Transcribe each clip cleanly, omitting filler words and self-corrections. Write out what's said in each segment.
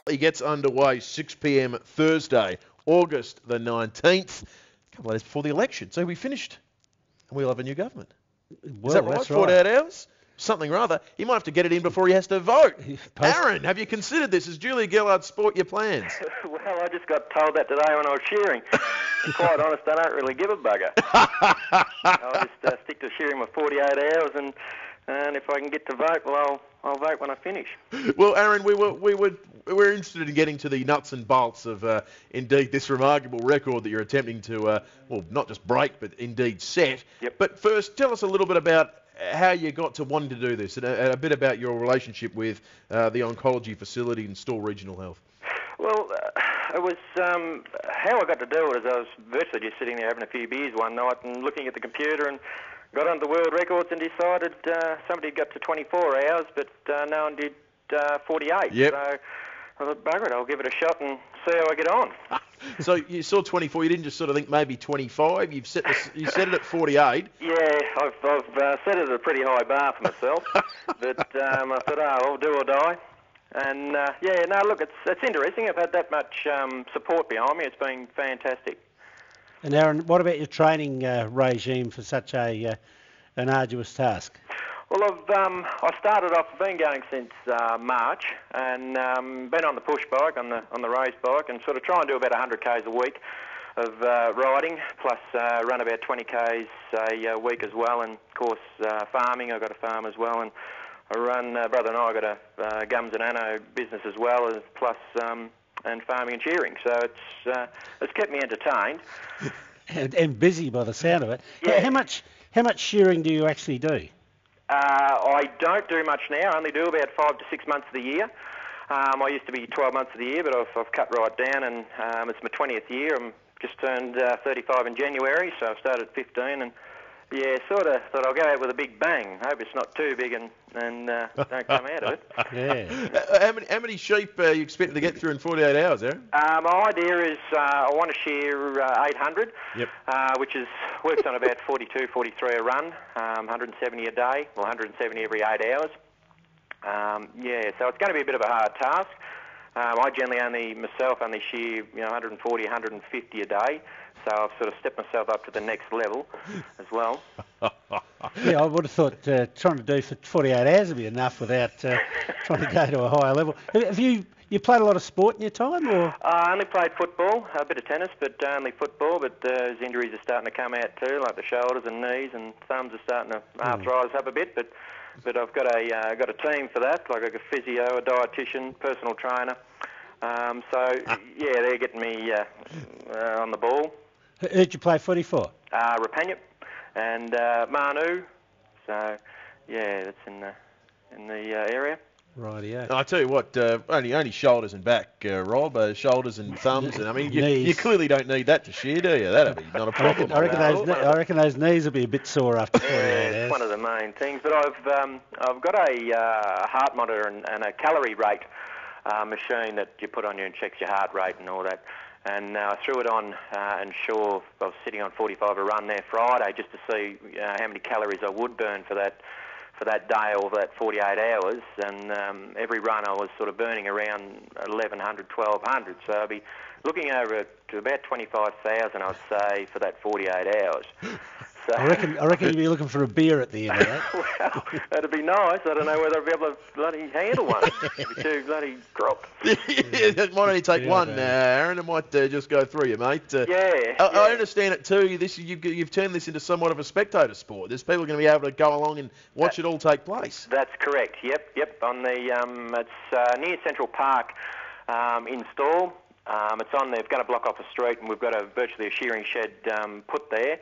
He gets underway 6 p.m. Thursday, August the 19th, a couple of days before the election. So we finished and we'll have a new government. Well, Is that right? that's 48 right. hours? Something rather. He might have to get it in before he has to vote. Post- Aaron, have you considered this? Has Julia Gillard sport your plans? Well, I just got told that today when I was shearing. To be quite honest, I don't really give a bugger. I'll just stick to shearing my 48 hours, and if I can get to vote, well, I'll vote when I finish. Well, Aaron, we're interested in getting to the nuts and bolts of indeed this remarkable record that you're attempting to, well, not just break, but indeed set. Yep. But first, tell us a little bit about how you got to wanting to do this, and a bit about your relationship with the oncology facility and Stawell Regional Health. Well, it was how I got to do it is I was virtually just sitting there having a few beers one night and looking at the computer and got onto the world records and decided somebody got to 24 hours, but no one did 48. Yep. So I thought, bugger it, I'll give it a shot and see how I get on. So you saw 24. You didn't just sort of think maybe 25. You set it at 48. Yeah, I've set it at a pretty high bar for myself, but I thought, I'll do or die. And look, it's interesting. I've had that much support behind me. It's been fantastic. And Aaron, what about your training regime for such an arduous task? Well, I started off, been going since March, and been on the push bike, on the race bike, and sort of try and do about 100 k's a week of riding, plus run about 20 k's a week as well, and of course farming. I've got a farm as well, and I run. Brother and I got a gums and anno business as well, as plus and farming and shearing. So it's kept me entertained and busy by the sound of it. Yeah. How much shearing do you actually do? I don't do much now. I only do about 5 to 6 months of the year. I used to be 12 months of the year, but I've cut right down, and it's my 20th year. I'm just turned 35 in January, so I started at 15, and yeah, sort of thought I'll go out with a big bang. Hope it's not too big and don't come out of it. Yeah. How many sheep are you expecting to get through in 48 hours, Aaron? My idea is I want to shear 800, Yep. which works on about 42, 43 a run, 170 a day, or 170 every 8 hours. So it's going to be a bit of a hard task. I generally only shear 140, 150 a day. So I've sort of stepped myself up to the next level as well. Yeah, I would have thought trying to do for 48 hours would be enough without trying to go to a higher level. Have you played a lot of sport in your time, or? I only played football, a bit of tennis, but only football. But those injuries are starting to come out too, like the shoulders and knees and thumbs are starting to arthritis up a bit. But I've got a team for that, like a physio, a dietitian, personal trainer. They're getting me on the ball. Who'd you play footy for? Rapanyup and Manu. So that's in the area. Rightio. I tell you what, only shoulders and back, Rob. Shoulders and thumbs, and I mean, you clearly don't need that to shear, do you? That'd be not a problem. I reckon those knees will be a bit sore after 48 hours. It's one of the main things. But I've got a heart monitor and a calorie rate machine that you put on you and checks your heart rate and all that. And I threw it on and sure, I was sitting on 45 a run there Friday just to see how many calories I would burn for that day or that 48 hours. And every run I was sort of burning around 1,100, 1,200. So I'll be looking over to about 25,000, I'd say, for that 48 hours. So, I reckon you'd be looking for a beer at the end of that. Well, that'd be nice. I don't know whether I'd be able to bloody handle one. It'd be too bloody crop. It might only take one, Aaron. It might just go through you, mate. I understand it too. You've turned this into somewhat of a spectator sport. There's people going to be able to go along and watch it all take place. That's correct. Yep. On the it's near Central Park in Stawell. It's on. They've got to block off a street, and we've got virtually a shearing shed put there.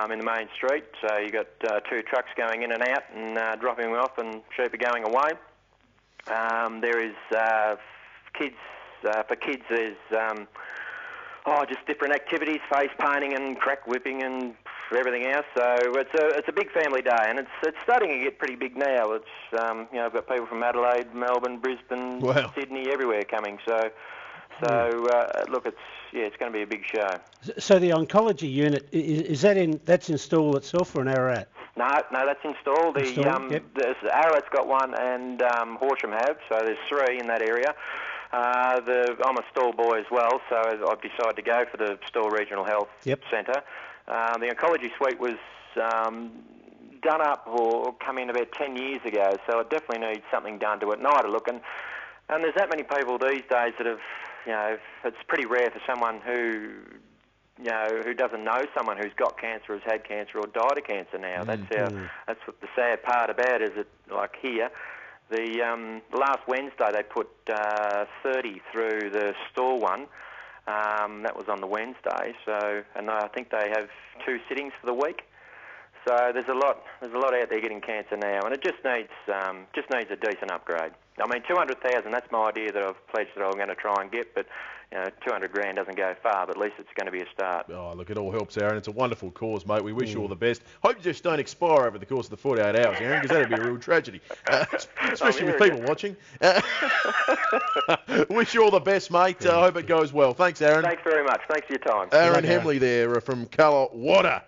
In the main street, so you got 2 trucks going in and out and dropping them off, and sheep are going away. There is kids. For kids, there's just different activities, face painting and crack whipping and everything else. So it's a big family day, and it's starting to get pretty big now. It's I've got people from Adelaide, Melbourne, Brisbane, Sydney, everywhere coming. So look, it's going to be a big show. So the oncology unit, that's in Stawell itself or in Ararat? No, that's in Stawell. Ararat's got one and Horsham have, so there's 3 in that area. I'm a Stawell boy as well, so I've decided to go for the Stawell Regional Health Centre. The oncology suite was done up or come in about 10 years ago, so it definitely needs something done to it. And I had a look, and there's that many people these days that have, it's pretty rare for someone who doesn't know someone who's got cancer, has had cancer, or died of cancer now. That's what the sad part about is that, like here, the last Wednesday they put 30 through the Stawell one. That was on the Wednesday, and I think they have 2 sittings for the week. So there's a lot out there getting cancer now, and it just needs a decent upgrade. I mean, 200,000, that's my idea that I've pledged that I'm going to try and get, but 200 grand doesn't go far, but at least it's going to be a start. Oh, look, it all helps, Aaron. It's a wonderful cause, mate. We wish you all the best. Hope you just don't expire over the course of the 48 hours, Aaron, because that'd be a real tragedy, especially with people watching. Wish you all the best, mate. I hope it goes well. Thanks, Aaron. Thanks very much. Thanks for your time. Aaron Hemley there from Callawadda.